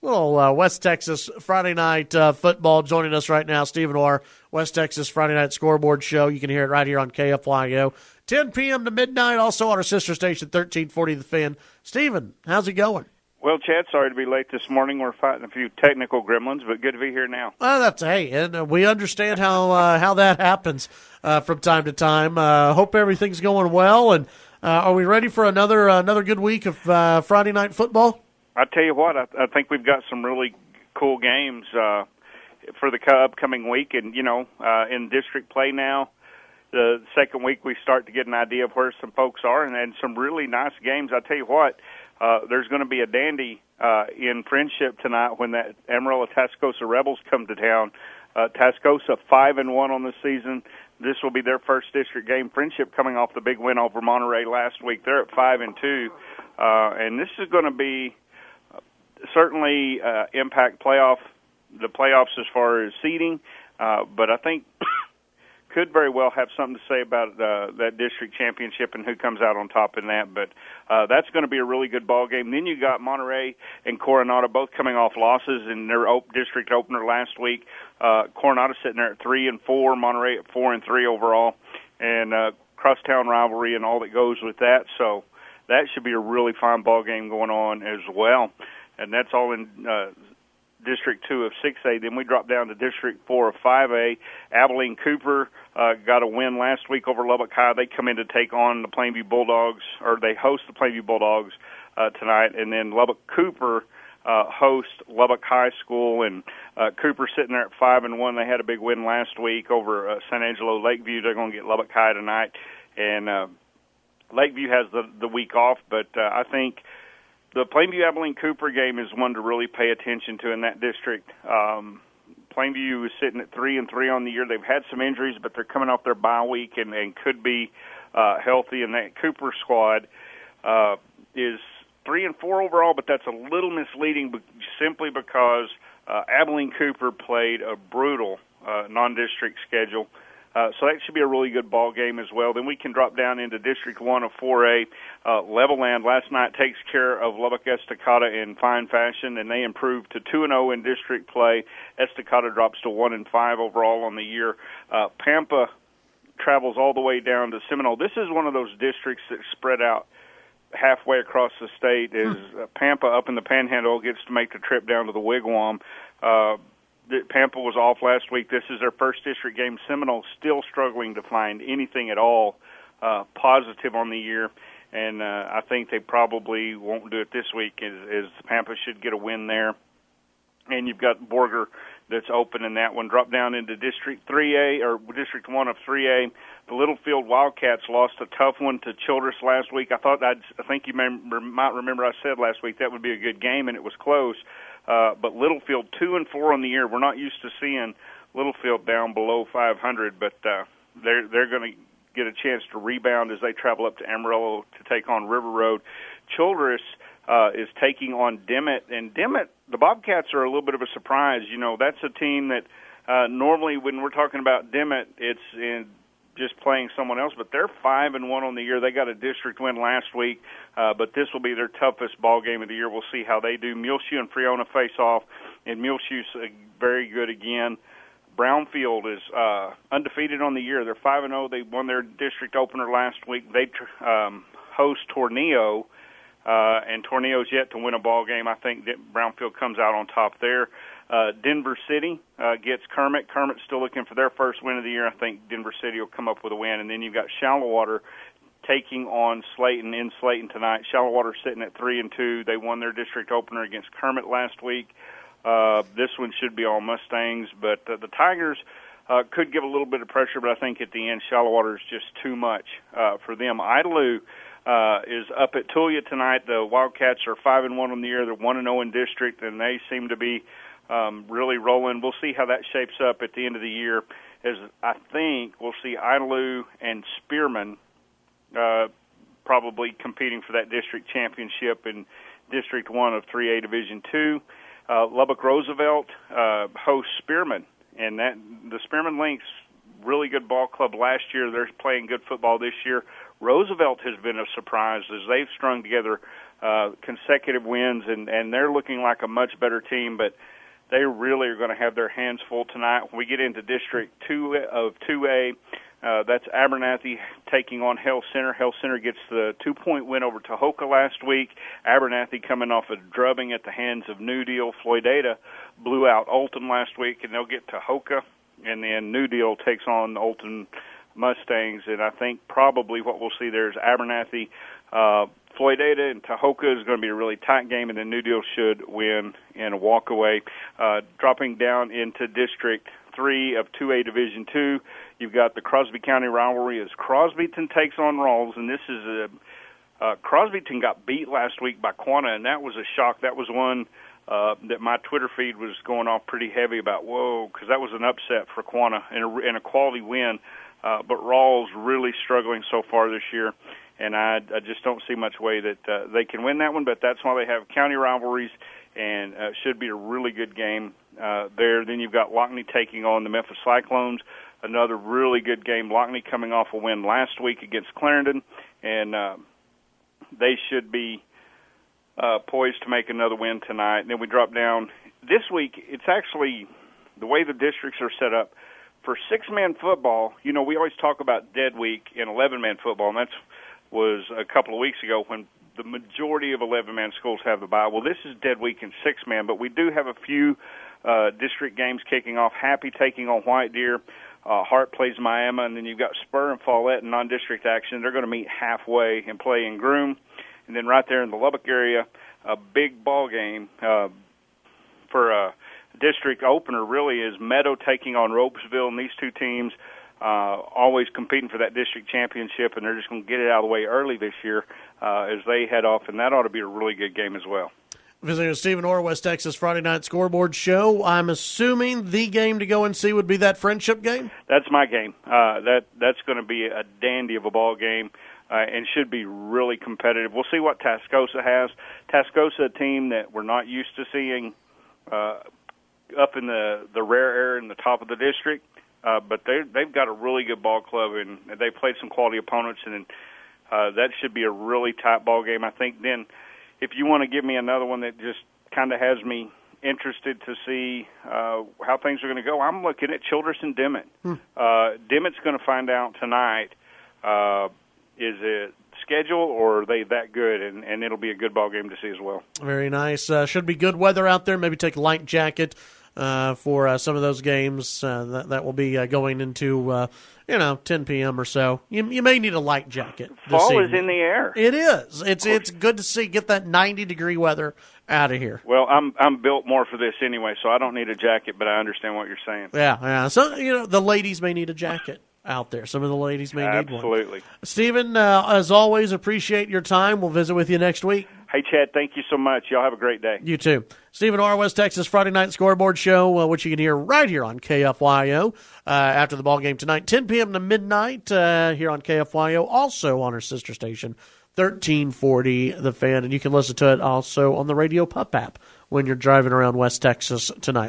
Little West Texas Friday night football. Joining us right now, Stephen Orr, West Texas Friday night scoreboard show. You can hear it right here on KFYO, 10 p.m. to midnight. Also on our sister station, 1340 The Fan. Stephen, how's it going? Well, Chad, sorry to be late this morning. We're fighting a few technical gremlins, but good to be here now. Well, and we understand how that happens from time to time. Hope everything's going well, and are we ready for another good week of Friday night football? I tell you what, I think we've got some really cool games for the upcoming week, and in district play now. The second week we start to get an idea of where some folks are, and some really nice games. I tell you what, there's going to be a dandy in Friendship tonight when that Amarillo Tascosa Rebels come to town. Tascosa 5-1 on the season. This will be their first district game. Friendship coming off the big win over Monterey last week. They're at 5-2, and this is going to be certainly impact the playoffs as far as seeding, but I think could very well have something to say about that district championship and who comes out on top in that. But that's going to be a really good ball game. Then you got Monterey and Coronado both coming off losses in their district opener last week. Coronado sitting there at 3-4, Monterey at 4-3 overall, and crosstown rivalry and all that goes with that. So that should be a really fine ball game going on as well. And that's all in District 2 of 6A. Then we drop down to District 4 of 5A. Abilene Cooper got a win last week over Lubbock High. They come in to take on the Plainview Bulldogs, or they host the Plainview Bulldogs tonight. And then Lubbock Cooper host Lubbock High School. And Cooper sitting there at 5-1. They had a big win last week over San Angelo Lakeview. They're going to get Lubbock High tonight. And Lakeview has the week off, but I think the Plainview-Abilene Cooper game is one to really pay attention to in that district. Plainview is sitting at 3-3 on the year. They've had some injuries, but they're coming off their bye week and could be healthy. And that Cooper squad is 3-4 overall, but that's a little misleading simply because Abilene Cooper played a brutal non-district schedule. So that should be a really good ball game as well. Then we can drop down into District 1 of 4A. Levelland last night takes care of Lubbock Estacada in fine fashion, and they improved to 2-0 in district play. Estacada drops to 1-5 overall on the year. Pampa travels all the way down to Seminole. This is one of those districts that spread out halfway across the state. Is Pampa up in the Panhandle gets to make the trip down to the Wigwam. Pampa was off last week. This is their first district game. Seminole still struggling to find anything at all positive on the year, and I think they probably won't do it this week, as Pampa should get a win there. And you've got Borger that's open in that one. Drop down into District 3A, or District 1 of 3A. The Littlefield Wildcats lost a tough one to Childress last week. I think you might remember I said last week that would be a good game, and it was close. But Littlefield 2-4 on the year. We're not used to seeing Littlefield down below 500, but they're going to get a chance to rebound as they travel up to Amarillo to take on River Road. Childress is taking on Dimmitt, and Dimmitt, the Bobcats are a little bit of a surprise. That's a team that normally when we're talking about Dimmitt, it's in just playing someone else, but they're 5-1 on the year. They got a district win last week, but this will be their toughest ball game of the year. We'll see how they do. Muleshoe and Freona face off, and Muleshoe's very good again. Brownfield is undefeated on the year. They're 5-0. They won their district opener last week. They host Tornillo, and Tornillo's yet to win a ball game. I think that Brownfield comes out on top there. Denver City gets Kermit. Kermit's still looking for their first win of the year. I think Denver City will come up with a win. And then you've got Shallowater taking on Slayton in Slayton tonight. Shallowater sitting at 3-2. They won their district opener against Kermit last week. This one should be all Mustangs, but the Tigers could give a little bit of pressure, but I think at the end Shallowater is just too much for them. Idalou is up at Tulia tonight. The Wildcats are 5-1 on the year. They're 1-0 in district, and they seem to be really rolling. We'll see how that shapes up at the end of the year, as I think we'll see Idalou and Spearman probably competing for that district championship in District 1 of 3A Division 2. Lubbock Roosevelt hosts Spearman, and the Spearman Lynx, really good ball club last year. They're playing good football this year. Roosevelt has been a surprise as they've strung together consecutive wins, and they're looking like a much better team, but they really are going to have their hands full tonight. When we get into District 2 of 2A, that's Abernathy taking on Hell Center. Hell Center gets the 2-point win over Tahoka last week. Abernathy coming off a drubbing at the hands of New Deal. Floydada blew out Olton last week, and they'll get Tahoka. And then New Deal takes on the Olton Mustangs. And I think probably what we'll see there is Abernathy, Floydada, and Tahoka is going to be a really tight game, and then New Deal should win in a walkaway. Dropping down into District 3 of 2A Division 2, you've got the Crosby County rivalry as Crosbyton takes on Rawls, and this is Crosbyton got beat last week by Quanah, and that was a shock. That was one that my Twitter feed was going off pretty heavy about, whoa, because that was an upset for Quanah and a quality win. But Rawls really struggling so far this year, and I just don't see much way that they can win that one, but that's why they have county rivalries, and should be a really good game there. Then you've got Lockney taking on the Memphis Cyclones, another really good game. Lockney coming off a win last week against Clarendon, and they should be poised to make another win tonight. And then we drop down. This week, it's actually the way the districts are set up. For 6-man football, you know, we always talk about dead week in 11-man football, and that was a couple of weeks ago when the majority of 11-man schools have the bye. Well, this is dead week in 6-man, but we do have a few district games kicking off. Happy taking on White Deer. Hart plays Miami, and then you've got Spur and Follette in non-district action. They're going to meet halfway and play in Groom. And then right there in the Lubbock area, a big ball game for a district opener really is Meadow taking on Ropesville, and these two teams always competing for that district championship, and they're just going to get it out of the way early this year as they head off, and that ought to be a really good game as well. Visiting with Stephen Orr, West Texas Friday Night Scoreboard Show. I'm assuming the game to go and see would be that friendship game? That's my game. That's going to be a dandy of a ball game. And should be really competitive. We'll see what Tascosa has. Tascosa, a team that we're not used to seeing up in the rare area in the top of the district, but they've got a really good ball club, and they've played some quality opponents, and that should be a really tight ball game. I think then if you want to give me another one that just kind of has me interested to see how things are going to go, I'm looking at Childress and Dimmitt. Dimmitt's going to find out tonight is it schedule or are they that good, and it'll be a good ball game to see as well. Very nice. Should be good weather out there. Maybe take a light jacket for some of those games that will be going into 10 p.m. or so. You may need a light jacket. Fall is in the air. It is. It's good to get that 90-degree weather out of here. Well, I'm built more for this anyway, so I don't need a jacket, but I understand what you're saying. Yeah. So the ladies may need a jacket out there. Some of the ladies may need one. Absolutely. Stephen, as always, appreciate your time. We'll visit with you next week. Hey, Chad, thank you so much. Y'all have a great day. You too. Stephen Orr, West Texas Friday Night Scoreboard Show, which you can hear right here on KFYO after the ball game tonight, 10 p.m. to midnight here on KFYO, also on our sister station, 1340 The Fan. And you can listen to it also on the Radio Pup app when you're driving around West Texas tonight.